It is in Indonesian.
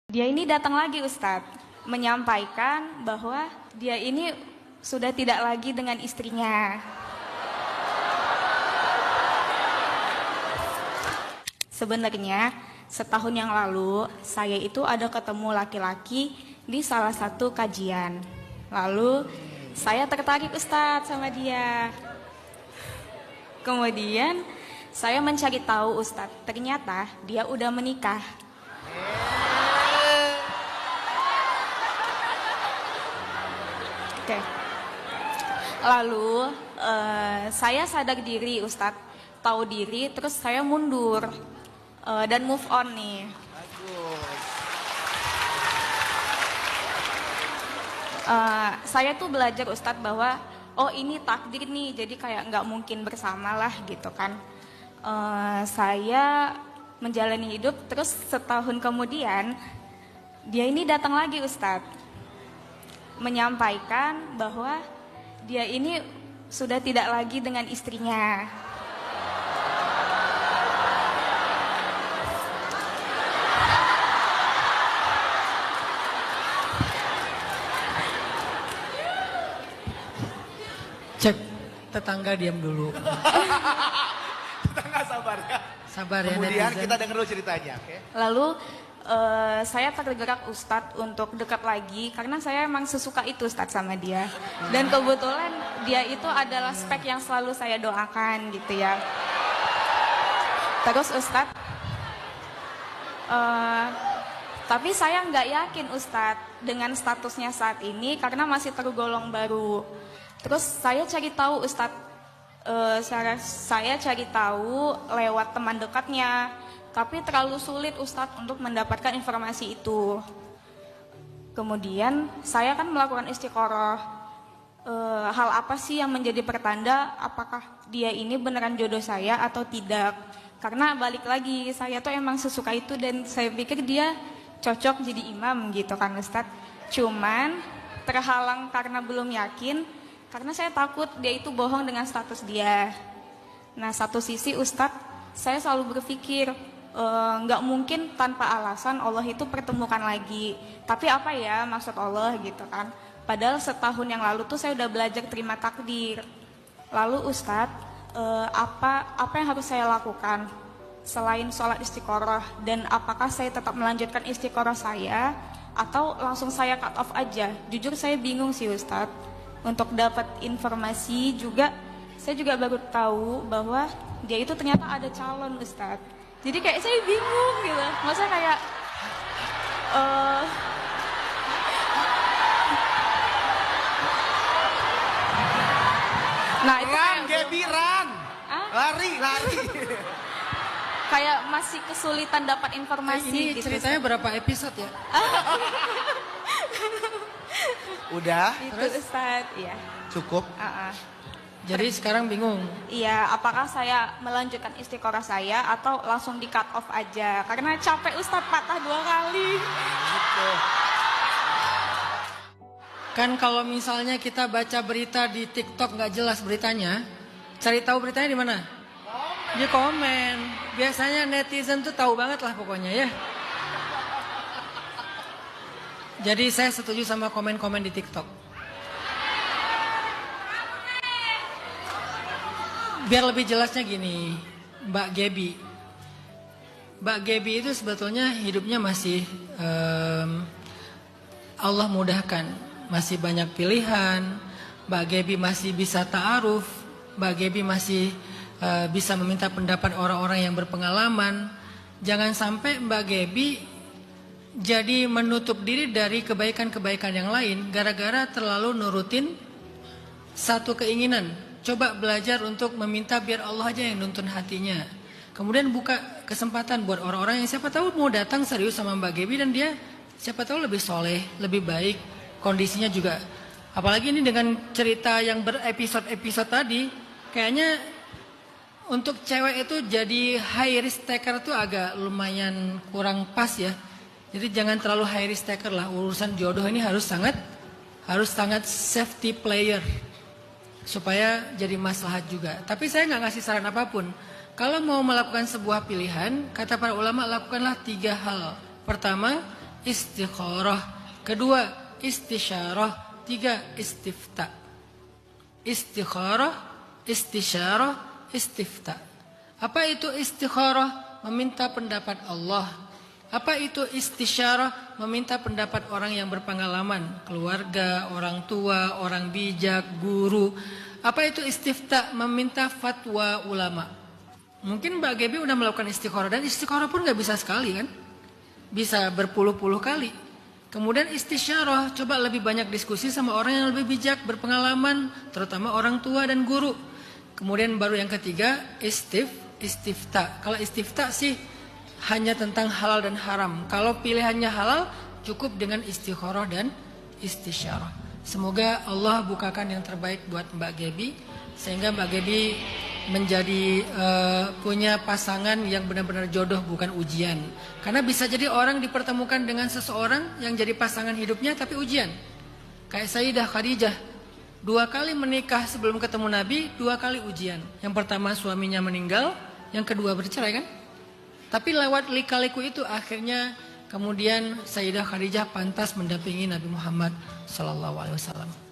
Dia ini datang lagi Ustadz, menyampaikan bahwa dia ini sudah tidak lagi dengan istrinya. Sebenarnya setahun yang lalu saya itu ada ketemu laki-laki di salah satu kajian. Lalu saya tertarik Ustadz sama dia. Kemudian saya mencari tahu Ustadz, ternyata dia udah menikah. Oke. Lalu saya sadar diri Ustadz, tahu diri, terus saya mundur dan move on nih. Saya tuh belajar Ustadz bahwa oh ini takdir nih, jadi kayak nggak mungkin bersama lah gitu kan. Saya menjalani hidup, terus setahun kemudian dia ini datang lagi Ustadz, menyampaikan bahwa dia ini sudah tidak lagi dengan istrinya. Cek, tetangga diam dulu. Tetangga sabar ya. Sabar ya. Kemudian netizen. kita dengar dulu ceritanya, oke? Lalu saya tergerak Ustadz untuk dekat lagi karena saya emang sesuka itu Ustadz sama dia. Dan kebetulan dia itu adalah spek yang selalu saya doakan gitu ya. Terus Ustadz, tapi saya nggak yakin Ustadz dengan statusnya saat ini karena masih tergolong baru. Terus saya cari tahu Ustadz, saya cari tahu lewat teman dekatnya. Tapi terlalu sulit Ustadz untuk mendapatkan informasi itu. Kemudian saya kan melakukan istiqoroh. Hal apa sih yang menjadi pertanda apakah dia ini beneran jodoh saya atau tidak? Karena balik lagi saya tuh emang sesuka itu dan saya pikir dia cocok jadi imam gitu kan Ustadz. Cuman terhalang karena belum yakin, karena saya takut dia itu bohong dengan status dia. Nah satu sisi Ustadz, saya selalu berpikir nggak mungkin tanpa alasan Allah itu pertemukan lagi. Tapi apa ya maksud Allah gitu kan. Padahal setahun yang lalu tuh saya udah belajar terima takdir. Lalu Ustadz, apa yang harus saya lakukan selain sholat istiqoroh? Dan apakah saya tetap melanjutkan istiqoroh saya atau langsung saya cut off aja? Jujur saya bingung sih Ustadz. Untuk dapat informasi juga, saya juga baru tahu bahwa dia itu ternyata ada calon Ustadz. Jadi kayak saya bingung gitu, maksudnya kayak nah itu Run, kayak Gaby, run! Lari. kayak masih kesulitan dapat informasi Ini gitu. ceritanya berapa episode ya? Udah, Itu Ustadz, iya. cukup. Jadi sekarang bingung. Iya, apakah saya melanjutkan istiqoroh saya atau langsung di cut off aja? Karena capek Ustadz patah 2 kali. Gitu. Kan kalau misalnya kita baca berita di TikTok nggak jelas beritanya, cari tahu beritanya di mana? Di komen. Biasanya netizen tuh tahu banget lah pokoknya ya. Jadi saya setuju sama komen-komen di TikTok. Biar lebih jelasnya gini, Mbak Gaby. Mbak Gaby itu sebetulnya hidupnya masih Allah mudahkan. Masih banyak pilihan. Mbak Gaby masih bisa ta'aruf. Mbak Gaby masih bisa meminta pendapat orang-orang yang berpengalaman. Jangan sampai Mbak Gaby jadi menutup diri dari kebaikan-kebaikan yang lain gara-gara terlalu nurutin satu keinginan. Coba belajar untuk meminta biar Allah aja yang nuntun hatinya. Kemudian buka kesempatan buat orang-orang yang siapa tahu mau datang serius sama Mbak Gaby dan dia siapa tahu lebih soleh, lebih baik, kondisinya juga. Apalagi ini dengan cerita yang berepisode-episode tadi, kayaknya untuk cewek itu jadi high risk taker tuh agak lumayan kurang pas ya. Jadi jangan terlalu high risk taker lah. Urusan jodoh ini harus sangat safety player supaya jadi maslahat juga. Tapi saya nggak ngasih saran apapun. Kalau mau melakukan sebuah pilihan, kata para ulama lakukanlah 3 hal. Pertama, istikharah. Kedua, istisyarah. Tiga, istifta. Istikharah, istisyarah, istifta. Apa itu istikharah? Meminta pendapat Allah. Apa itu istisyarah? Meminta pendapat orang yang berpengalaman, keluarga, orang tua, orang bijak, guru. Apa itu istifta? Meminta fatwa ulama. Mungkin Mbak Gebi udah melakukan istikharah, dan istikharah pun gak bisa sekali kan? Bisa berpuluh-puluh kali. Kemudian istisyarah, coba lebih banyak diskusi sama orang yang lebih bijak, berpengalaman, terutama orang tua dan guru. Kemudian baru yang ketiga, istifta. Kalau istifta sih hanya tentang halal dan haram. Kalau pilihannya halal, cukup dengan istikharah dan istisyarah. Semoga Allah bukakan yang terbaik buat Mbak Gebi, sehingga Mbak Gebi menjadi punya pasangan yang benar-benar jodoh, bukan ujian. Karena bisa jadi orang dipertemukan dengan seseorang yang jadi pasangan hidupnya tapi ujian. Kayak Sayyidah Khadijah, 2 kali menikah sebelum ketemu Nabi, 2 kali ujian. Yang pertama suaminya meninggal, yang kedua bercerai kan. Tapi lewat lika-liku itu akhirnya kemudian Sayyidah Khadijah pantas mendampingi Nabi Muhammad SAW.